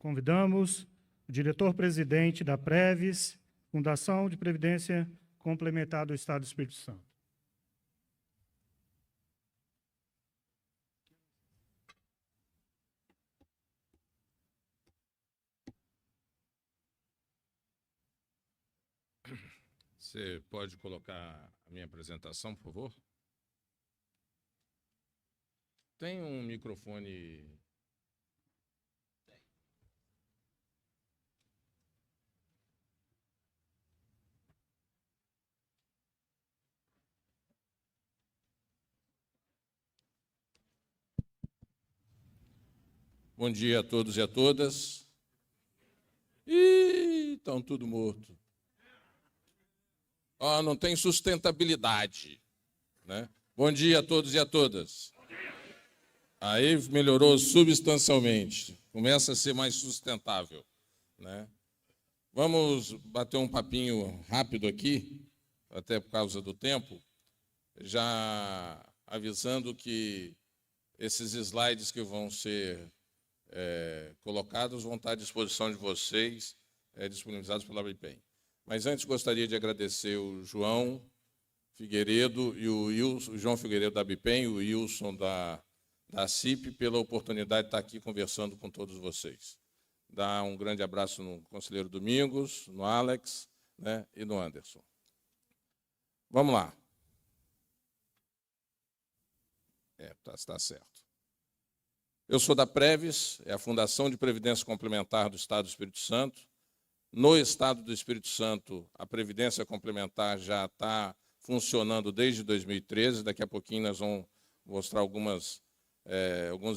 Convidamos o diretor-presidente da Preves, Fundação de Previdência Complementar do Estado do Espírito Santo. Você pode colocar a minha apresentação, por favor? Tem um microfone... Bom dia a todos e a todas. Ih, estão tudo morto. Não tem sustentabilidade, né? Bom dia a todos e a todas. Aí melhorou substancialmente. Começa a ser mais sustentável, né? Vamos bater um papinho rápido aqui, até por causa do tempo, já avisando que esses slides que vão ser colocados vão estar à disposição de vocês, disponibilizados pela Bipem. Mas antes gostaria de agradecer o João Figueiredo e o João Figueiredo da Bipem e o Wilson da CIP pela oportunidade de estar aqui conversando com todos vocês. Dar um grande abraço no conselheiro Domingos, no Alex, né, e no Anderson. Vamos lá. Está certo. Eu sou da Preves, é a Fundação de Previdência Complementar do Estado do Espírito Santo. No Estado do Espírito Santo, a Previdência Complementar já está funcionando desde 2013. Daqui a pouquinho nós vamos mostrar alguns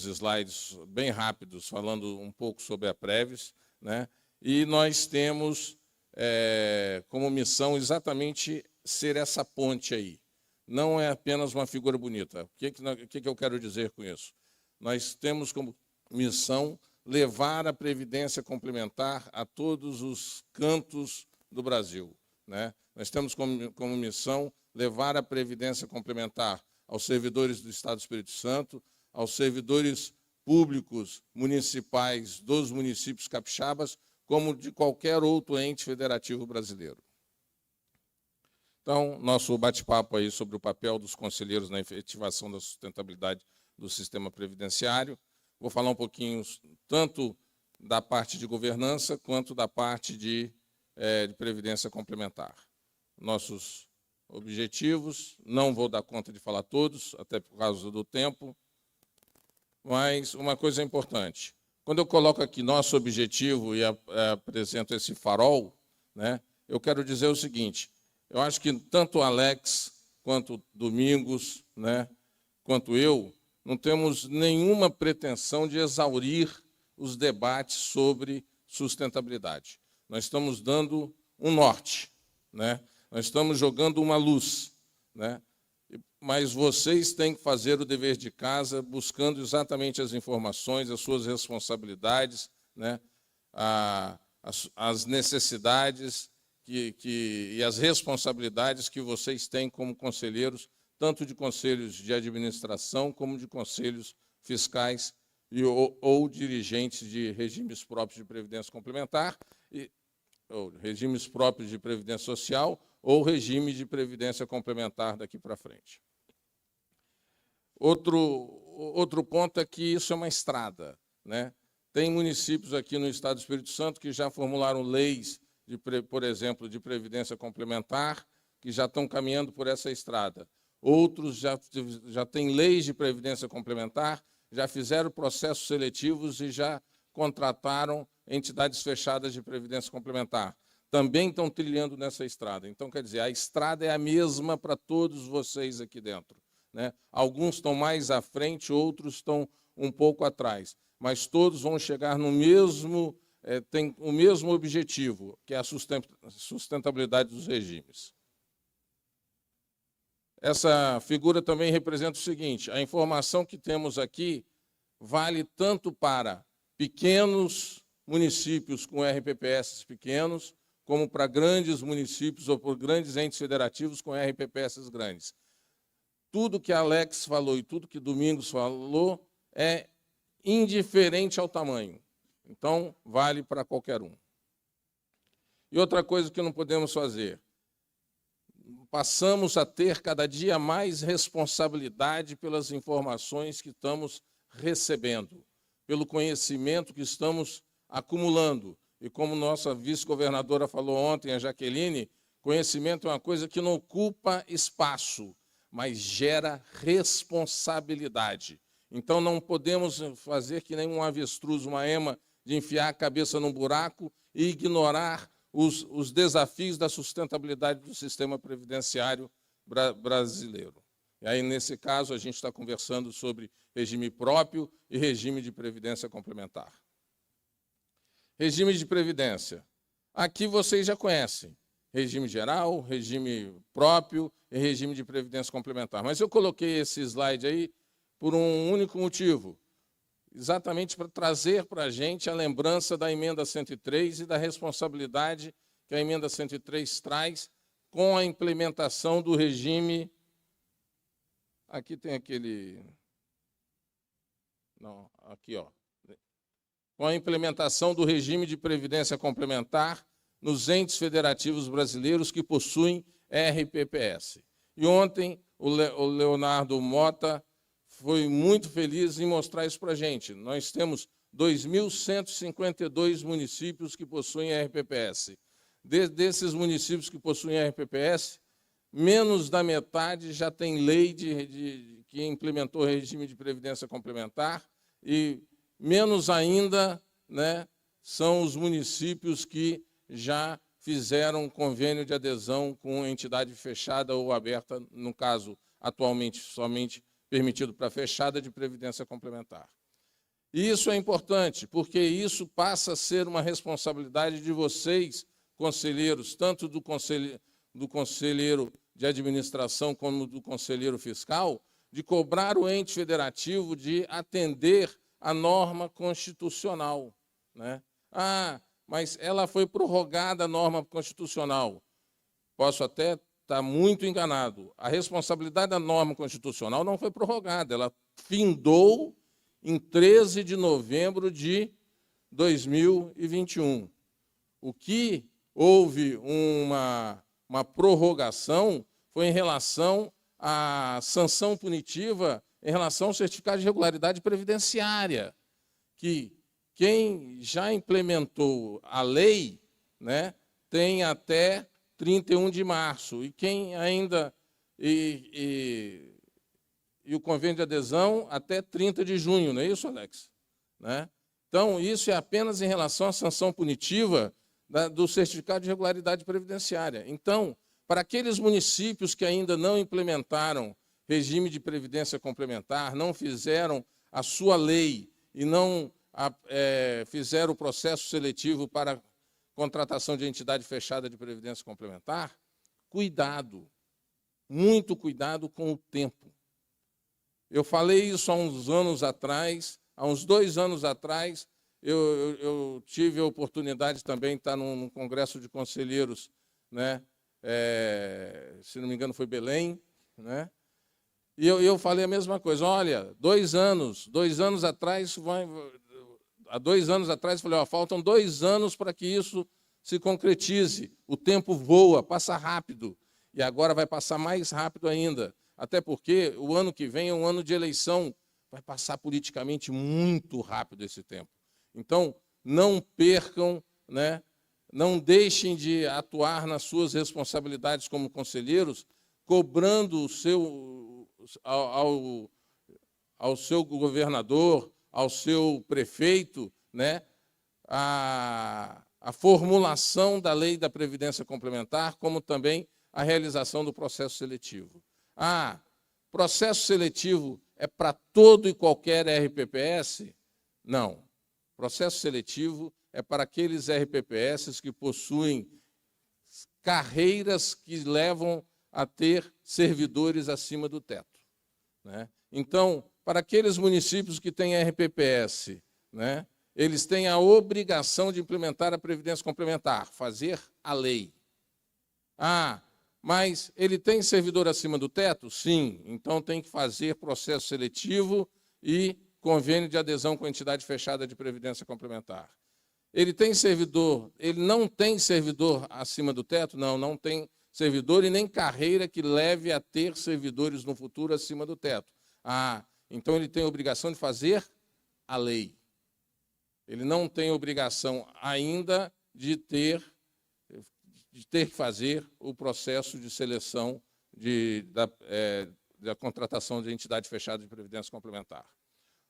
slides bem rápidos, falando um pouco sobre a Preves, né? E nós temos como missão exatamente ser essa ponte aí. Não é apenas uma figura bonita. O que eu quero dizer com isso? Nós temos como missão levar a Previdência Complementar a todos os cantos do Brasil, né? Nós temos como missão levar a Previdência Complementar aos servidores do Estado do Espírito Santo, aos servidores públicos municipais dos municípios capixabas, como de qualquer outro ente federativo brasileiro. Então, nosso bate-papo aí sobre o papel dos conselheiros na efetivação da sustentabilidade do sistema previdenciário. Vou falar um pouquinho tanto da parte de governança quanto da parte de previdência complementar. Nossos objetivos, não vou dar conta de falar todos, até por causa do tempo, mas uma coisa importante. Quando eu coloco aqui nosso objetivo e apresento esse farol, né, eu quero dizer o seguinte: eu acho que tanto o Alex, quanto o Domingos, né, quanto eu, não temos nenhuma pretensão de exaurir os debates sobre sustentabilidade. Nós estamos dando um norte, né? Nós estamos jogando uma luz, né? Mas vocês têm que fazer o dever de casa, buscando exatamente as informações, as suas responsabilidades, né? As necessidades e as responsabilidades que vocês têm como conselheiros, tanto de conselhos de administração como de conselhos fiscais ou dirigentes de regimes próprios de previdência complementar, ou regimes próprios de previdência social ou regime de previdência complementar daqui para frente. Outro ponto é que isso é uma estrada, né? Tem municípios aqui no Estado do Espírito Santo que já formularam leis, por exemplo, de previdência complementar, que já estão caminhando por essa estrada. Outros já têm leis de previdência complementar, já fizeram processos seletivos e já contrataram entidades fechadas de previdência complementar. Também estão trilhando nessa estrada. Então, quer dizer, a estrada é a mesma para todos vocês aqui dentro, né? Alguns estão mais à frente, outros estão um pouco atrás, mas todos vão chegar no mesmo, tem o mesmo objetivo, que é a sustentabilidade dos regimes. Essa figura também representa o seguinte: a informação que temos aqui vale tanto para pequenos municípios com RPPS pequenos, como para grandes municípios ou por grandes entes federativos com RPPS grandes. Tudo que a Alex falou e tudo que Domingos falou é indiferente ao tamanho. Então, vale para qualquer um. E outra coisa que não podemos fazer, passamos a ter cada dia mais responsabilidade pelas informações que estamos recebendo, pelo conhecimento que estamos acumulando. E como nossa vice-governadora falou ontem, a Jaqueline, conhecimento é uma coisa que não ocupa espaço, mas gera responsabilidade. Então não podemos fazer que nem um avestruz, uma ema, de enfiar a cabeça num buraco e ignorar os desafios da sustentabilidade do sistema previdenciário brasileiro. E aí, nesse caso, a gente está conversando sobre regime próprio e regime de previdência complementar. Regime de previdência. Aqui vocês já conhecem. Regime geral, regime próprio e regime de previdência complementar. Mas eu coloquei esse slide aí por um único motivo, exatamente para trazer para a gente a lembrança da emenda 103 e da responsabilidade que a emenda 103 traz com a implementação do regime... Aqui tem aquele... Não, aqui, ó. Com a implementação do regime de previdência complementar nos entes federativos brasileiros que possuem RPPS. E ontem o Leonardo Mota foi muito feliz em mostrar isso para a gente. Nós temos 2.152 municípios que possuem RPPS. Desses municípios que possuem RPPS, menos da metade já tem lei que implementou o regime de previdência complementar e menos ainda, né, são os municípios que já fizeram um convênio de adesão com entidade fechada ou aberta, no caso, atualmente, somente permitido para fechada de previdência complementar. E isso é importante, porque isso passa a ser uma responsabilidade de vocês, conselheiros, tanto do conselheiro de administração como do conselheiro fiscal, de cobrar o ente federativo de atender a norma constitucional, né? Ah, mas ela foi prorrogada a norma constitucional. Posso até estar muito enganado. A responsabilidade da norma constitucional não foi prorrogada, ela findou em 13 de novembro de 2021. O que houve uma prorrogação foi em relação à sanção punitiva em relação ao certificado de regularidade previdenciária, que quem já implementou a lei, né, tem até 31 de março, e quem ainda... E o convênio de adesão até 30 de junho, não é isso, Alex? Né? Então, isso é apenas em relação à sanção punitiva do certificado de regularidade previdenciária. Então, para aqueles municípios que ainda não implementaram regime de previdência complementar, não fizeram a sua lei e não fizeram o processo seletivo para contratação de entidade fechada de previdência complementar, cuidado, muito cuidado com o tempo. Eu falei isso há uns anos atrás, há uns 2 anos atrás, eu tive a oportunidade também de estar num congresso de conselheiros, né? Se não me engano foi Belém, né? E eu falei a mesma coisa, olha, 2 anos atrás, há 2 anos atrás, eu falei, ó, faltam 2 anos para que isso se concretize, o tempo voa, passa rápido, e agora vai passar mais rápido ainda. Até porque o ano que vem é um ano de eleição, vai passar politicamente muito rápido esse tempo. Então, não percam, né, não deixem de atuar nas suas responsabilidades como conselheiros, cobrando ao seu governador, ao seu prefeito, né, a formulação da lei da Previdência Complementar, como também a realização do processo seletivo. Ah, processo seletivo é para todo e qualquer RPPS? Não. Processo seletivo é para aqueles RPPS que possuem carreiras que levam a ter servidores acima do teto, né? Então, para aqueles municípios que têm RPPS, né, eles têm a obrigação de implementar a Previdência Complementar, fazer a lei. Ah, mas ele tem servidor acima do teto? Sim, então tem que fazer processo seletivo e convênio de adesão com a entidade fechada de previdência complementar. Ele tem servidor, ele não tem servidor acima do teto? Não, não tem servidor e nem carreira que leve a ter servidores no futuro acima do teto. Ah, então ele tem a obrigação de fazer a lei. Ele não tem obrigação ainda de ter que fazer o processo de seleção da contratação de entidade fechada de previdência complementar.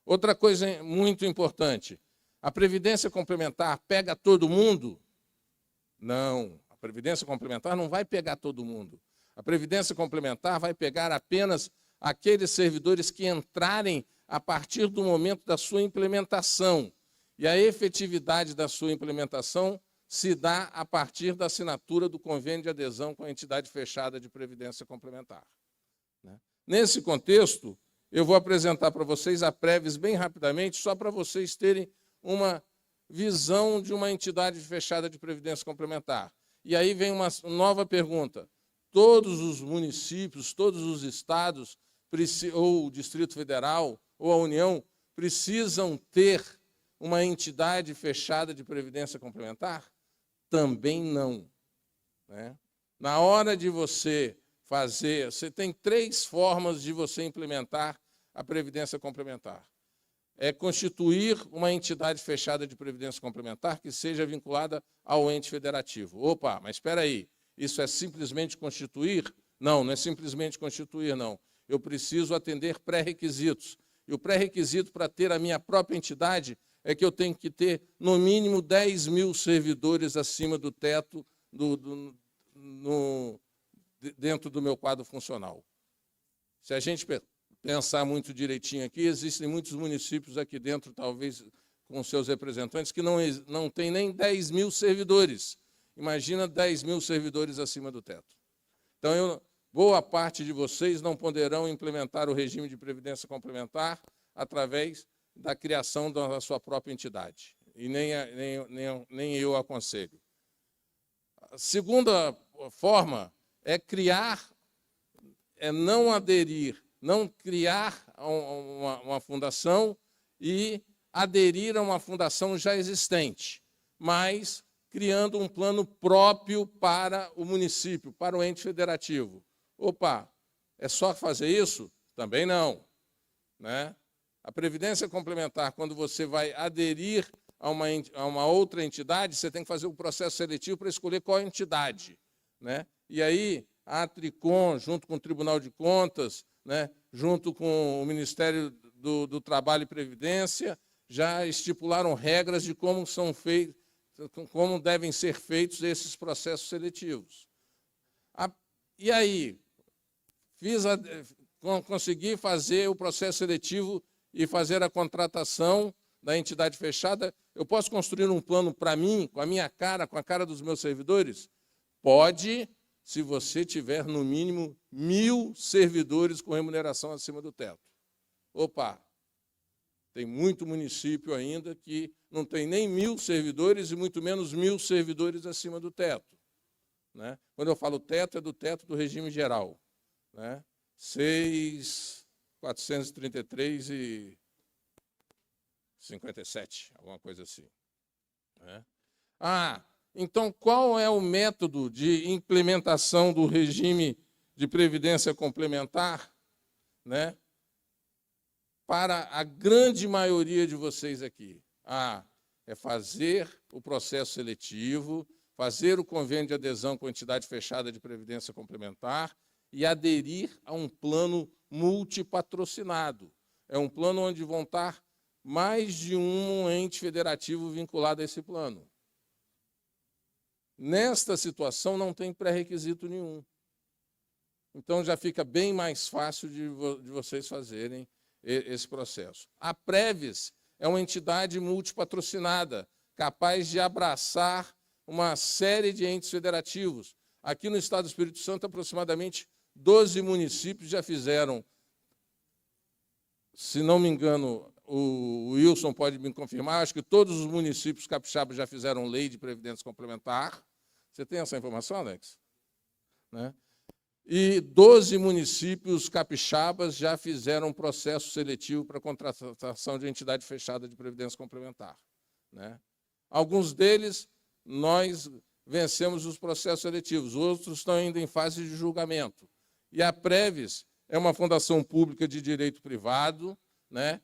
Outra coisa muito importante, a previdência complementar pega todo mundo? Não, a previdência complementar não vai pegar todo mundo. A previdência complementar vai pegar apenas aqueles servidores que entrarem a partir do momento da sua implementação. E a efetividade da sua implementação se dá a partir da assinatura do convênio de adesão com a entidade fechada de previdência complementar. Nesse contexto, eu vou apresentar para vocês a Previs bem rapidamente, só para vocês terem uma visão de uma entidade fechada de previdência complementar. E aí vem uma nova pergunta. Todos os municípios, todos os estados, ou o Distrito Federal, ou a União, precisam ter uma entidade fechada de previdência complementar? Também não. Na hora de você fazer, você tem 3 formas de você implementar a previdência complementar. É constituir uma entidade fechada de previdência complementar que seja vinculada ao ente federativo. Opa, mas espera aí, isso é simplesmente constituir? Não, não é simplesmente constituir, não. Eu preciso atender pré-requisitos. E o pré-requisito para ter a minha própria entidade é que eu tenho que ter, no mínimo, 10 mil servidores acima do teto dentro do meu quadro funcional. Se a gente pensar muito direitinho aqui, existem muitos municípios aqui dentro, talvez com seus representantes, que não têm nem 10 mil servidores. Imagina 10 mil servidores acima do teto. Então, boa parte de vocês não poderão implementar o regime de previdência complementar através da criação da sua própria entidade. E nem eu aconselho. A segunda forma é não aderir, não criar uma fundação e aderir a uma fundação já existente, mas criando um plano próprio para o município, para o ente federativo. Opa, é só fazer isso? Também não. A previdência complementar, quando você vai aderir a uma outra entidade, você tem que fazer o processo seletivo para escolher qual entidade. E aí, a Tricom, junto com o Tribunal de Contas, junto com o Ministério do Trabalho e Previdência, já estipularam regras de como devem ser feitos esses processos seletivos. E aí, consegui fazer o processo seletivo e fazer a contratação da entidade fechada, eu posso construir um plano para mim, com a minha cara, com a cara dos meus servidores? Pode, se você tiver, no mínimo, 1000 servidores com remuneração acima do teto. Opa, tem muito município ainda que não tem nem 1000 servidores e muito menos 1000 servidores acima do teto. Quando eu falo teto, é do teto do regime geral. 6.433,57, alguma coisa assim. Então, qual é o método de implementação do regime de previdência complementar, para a grande maioria de vocês aqui? É fazer o processo seletivo, fazer o convênio de adesão com a entidade fechada de previdência complementar e aderir a um plano multipatrocinado. É um plano onde vão estar mais de um ente federativo vinculado a esse plano. Nesta situação, não tem pré-requisito nenhum. Então, já fica bem mais fácil de vocês fazerem esse processo. A Previs é uma entidade multipatrocinada, capaz de abraçar uma série de entes federativos. Aqui no Estado do Espírito Santo, aproximadamente 12 municípios já fizeram, se não me engano, o Wilson pode me confirmar, acho que todos os municípios capixabas já fizeram lei de previdência complementar. Você tem essa informação, Alex? e 12 municípios capixabas já fizeram um processo seletivo para contratação de entidade fechada de previdência complementar, né? Alguns deles, nós vencemos os processos seletivos, outros estão ainda em fase de julgamento. E a Previs é uma fundação pública de direito privado, né?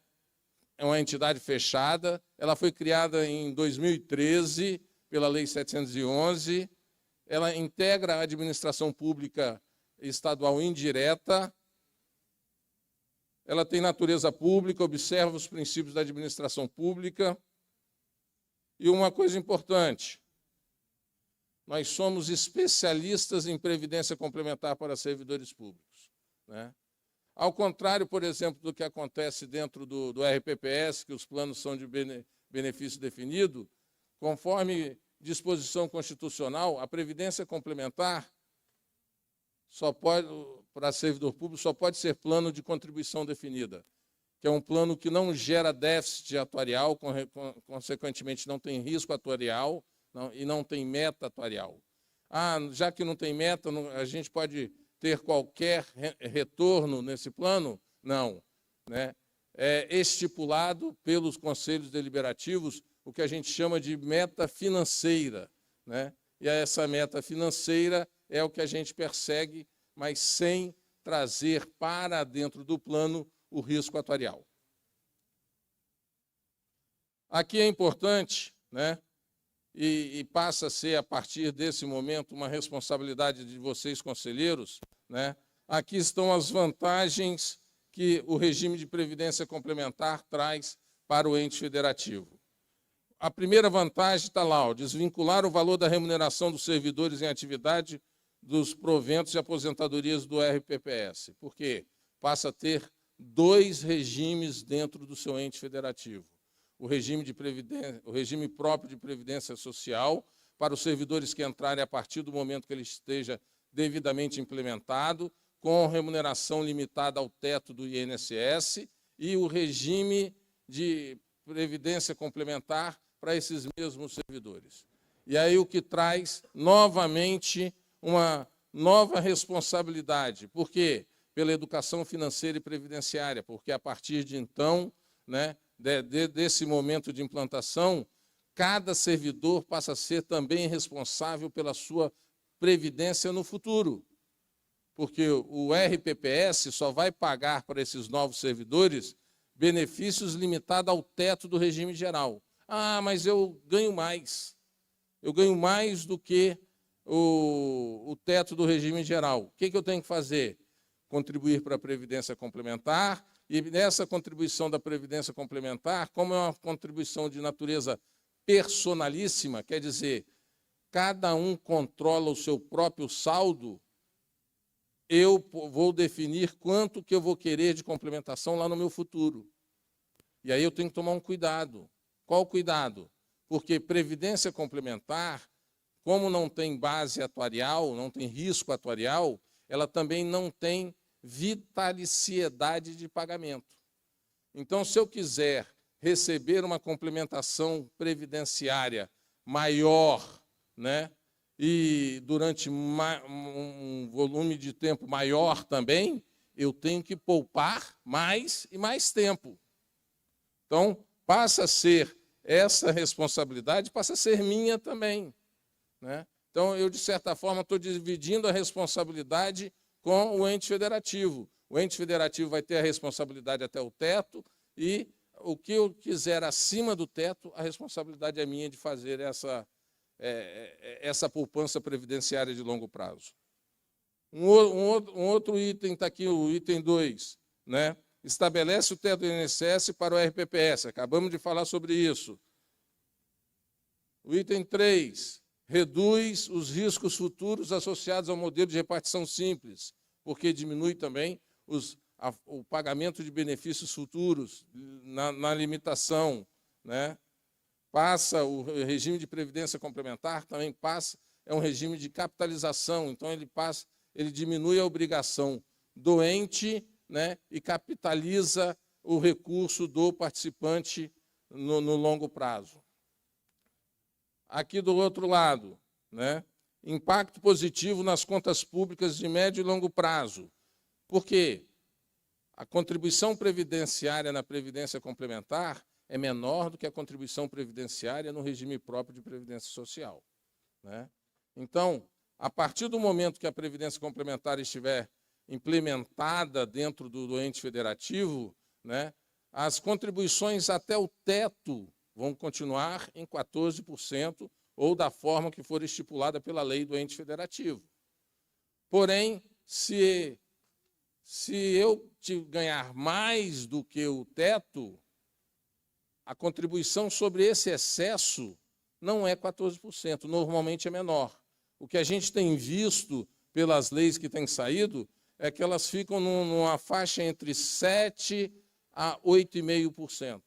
É uma entidade fechada, ela foi criada em 2013 pela Lei 711, ela integra a administração pública estadual indireta, ela tem natureza pública, observa os princípios da administração pública. E uma coisa importante, nós somos especialistas em previdência complementar para servidores públicos, né? Ao contrário, por exemplo, do que acontece dentro do RPPS, que os planos são de benefício definido, conforme disposição constitucional, a previdência complementar para servidor público só pode ser plano de contribuição definida, que é um plano que não gera déficit atuarial, consequentemente não tem risco atuarial e não tem meta atuarial. Já que não tem meta, a gente pode ter qualquer retorno nesse plano? Não, né? É estipulado pelos conselhos deliberativos o que a gente chama de meta financeira, né? E essa meta financeira é o que a gente persegue, mas sem trazer para dentro do plano o risco atuarial. Aqui é importante, né? E passa a ser, a partir desse momento, uma responsabilidade de vocês, conselheiros, né? Aqui estão as vantagens que o regime de previdência complementar traz para o ente federativo. A primeira vantagem está lá, desvincular o valor da remuneração dos servidores em atividade dos proventos e aposentadorias do RPPS. Por quê? Passa a ter 2 regimes dentro do seu ente federativo. O regime próprio de previdência social para os servidores que entrarem a partir do momento que ele esteja devidamente implementado, com remuneração limitada ao teto do INSS, e o regime de previdência complementar para esses mesmos servidores. E aí o que traz, novamente, uma nova responsabilidade. Por quê? Pela educação financeira e previdenciária, porque a partir de então, né, desse momento de implantação, cada servidor passa a ser também responsável pela sua previdência no futuro. Porque o RPPS só vai pagar para esses novos servidores benefícios limitados ao teto do regime geral. Mas eu ganho mais. Eu ganho mais do que o teto do regime geral. O que eu tenho que fazer? Contribuir para a Previdência Complementar, e nessa contribuição da Previdência Complementar, como é uma contribuição de natureza personalíssima, quer dizer, cada um controla o seu próprio saldo, eu vou definir quanto que eu vou querer de complementação lá no meu futuro. E aí eu tenho que tomar um cuidado. Qual cuidado? Porque previdência complementar, como não tem base atuarial, não tem risco atuarial, ela também não tem vitaliciedade de pagamento. Então, se eu quiser receber uma complementação previdenciária maior, né, e durante um volume de tempo maior também, eu tenho que poupar mais e mais tempo. Então, passa a ser essa responsabilidade, passa a ser minha também, né? Então, eu, de certa forma, estou dividindo a responsabilidade com o ente federativo. O ente federativo vai ter a responsabilidade até o teto, e o que eu quiser acima do teto, a responsabilidade é minha de fazer essa poupança previdenciária de longo prazo. Um outro item está aqui, o item 2, né? Estabelece o teto do INSS para o RPPS, acabamos de falar sobre isso. O item 3, reduz os riscos futuros associados ao modelo de repartição simples, porque diminui também o pagamento de benefícios futuros na limitação, né? Passa o regime de previdência complementar, também passa, é um regime de capitalização, então ele diminui a obrigação do ente, né, e capitaliza o recurso do participante no longo prazo. Aqui do outro lado, né, impacto positivo nas contas públicas de médio e longo prazo. Por quê? A contribuição previdenciária na Previdência Complementar é menor do que a contribuição previdenciária no regime próprio de Previdência Social, né? Então, a partir do momento que a Previdência Complementar estiver implementada dentro do ente federativo, né, as contribuições até o teto vão continuar em 14% ou da forma que for estipulada pela lei do ente federativo. Porém, se eu ganhar mais do que o teto, a contribuição sobre esse excesso não é 14%, normalmente é menor. O que a gente tem visto pelas leis que têm saído é que elas ficam numa faixa entre 7% a 8,5%.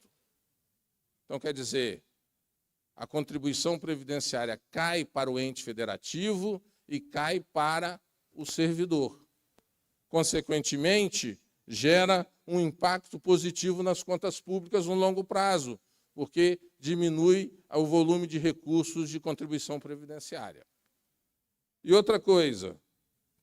Então, quer dizer, a contribuição previdenciária cai para o ente federativo e cai para o servidor. Consequentemente, gera um impacto positivo nas contas públicas no longo prazo, porque diminui o volume de recursos de contribuição previdenciária. E outra coisa,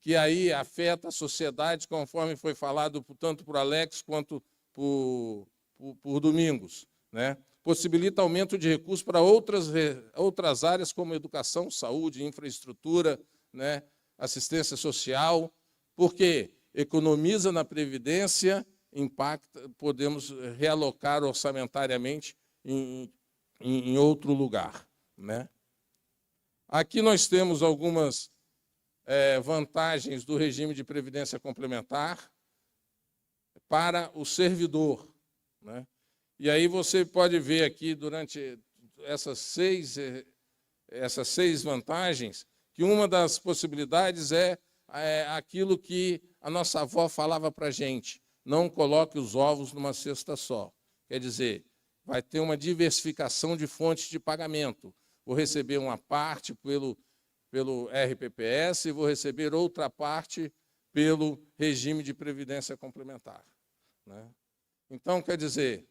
que aí afeta a sociedade, conforme foi falado tanto por Alex quanto por Domingos, né? Possibilita aumento de recursos para outras áreas como educação, saúde, infraestrutura, né? Assistência social, porque economiza na Previdência, impacta, podemos realocar orçamentariamente em outro lugar, né? Aqui nós temos algumas vantagens do regime de previdência complementar para o servidor, né? E aí você pode ver aqui, durante essas seis vantagens, que uma das possibilidades é aquilo que a nossa avó falava para a gente: não coloque os ovos numa cesta só. Quer dizer, vai ter uma diversificação de fontes de pagamento. Vou receber uma parte pelo RPPS e vou receber outra parte pelo regime de previdência complementar, né? Então, quer dizer,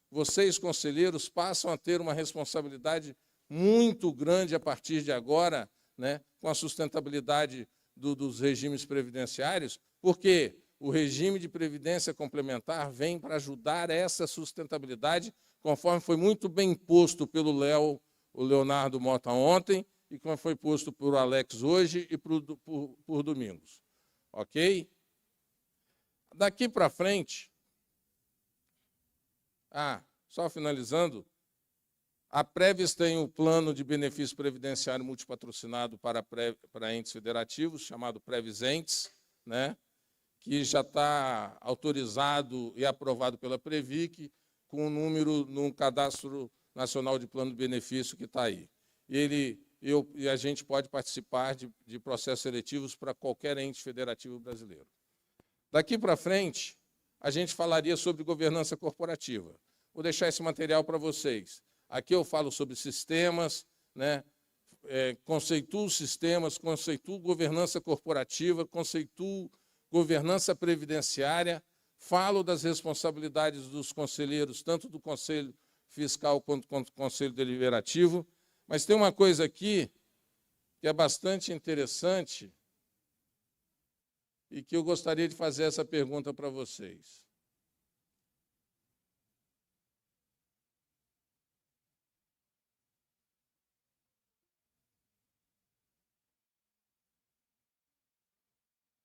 vocês, conselheiros, passam a ter uma responsabilidade muito grande a partir de agora, né, com a sustentabilidade dos regimes previdenciários, porque o regime de previdência complementar vem para ajudar essa sustentabilidade, conforme foi muito bem posto pelo o Leonardo Mota ontem, e como foi posto por Alex hoje e por Domingos. Ok? Daqui para frente, só finalizando, a Previs tem o plano de benefício previdenciário multipatrocinado para entes federativos, chamado Previsentes, né, que já está autorizado e aprovado pela Previc, com um número no Cadastro Nacional de Plano de Benefício que está aí. E a gente pode participar de processos seletivos para qualquer ente federativo brasileiro. Daqui para frente, a gente falaria sobre governança corporativa. Vou deixar esse material para vocês. Aqui eu falo sobre sistemas, né? Conceituo sistemas, conceituo governança corporativa, conceituo governança previdenciária, falo das responsabilidades dos conselheiros, tanto do Conselho Fiscal quanto do Conselho Deliberativo, mas tem uma coisa aqui que é bastante interessante e que eu gostaria de fazer essa pergunta para vocês.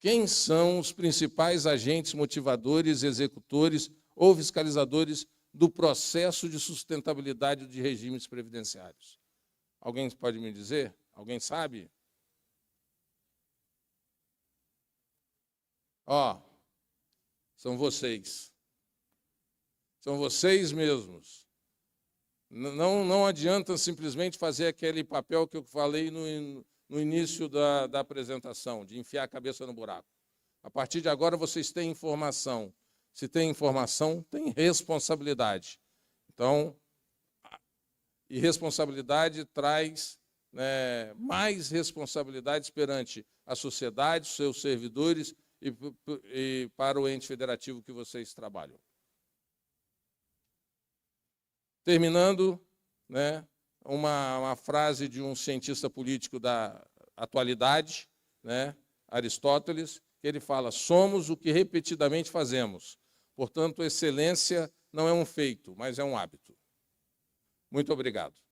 Quem são os principais agentes motivadores, executores ou fiscalizadores do processo de sustentabilidade de regimes previdenciários? Alguém pode me dizer? Alguém sabe? São vocês. São vocês mesmos. Não adianta simplesmente fazer aquele papel que eu falei no início da apresentação, de enfiar a cabeça no buraco. A partir de agora, vocês têm informação. Se tem informação, tem responsabilidade. Então, e responsabilidade traz, né, mais responsabilidades perante a sociedade, seus servidores e para o ente federativo que vocês trabalham. Terminando, né, uma frase de um cientista político da atualidade, né, Aristóteles, que ele fala: somos o que repetidamente fazemos. Portanto, excelência não é um feito, mas é um hábito. Muito obrigado.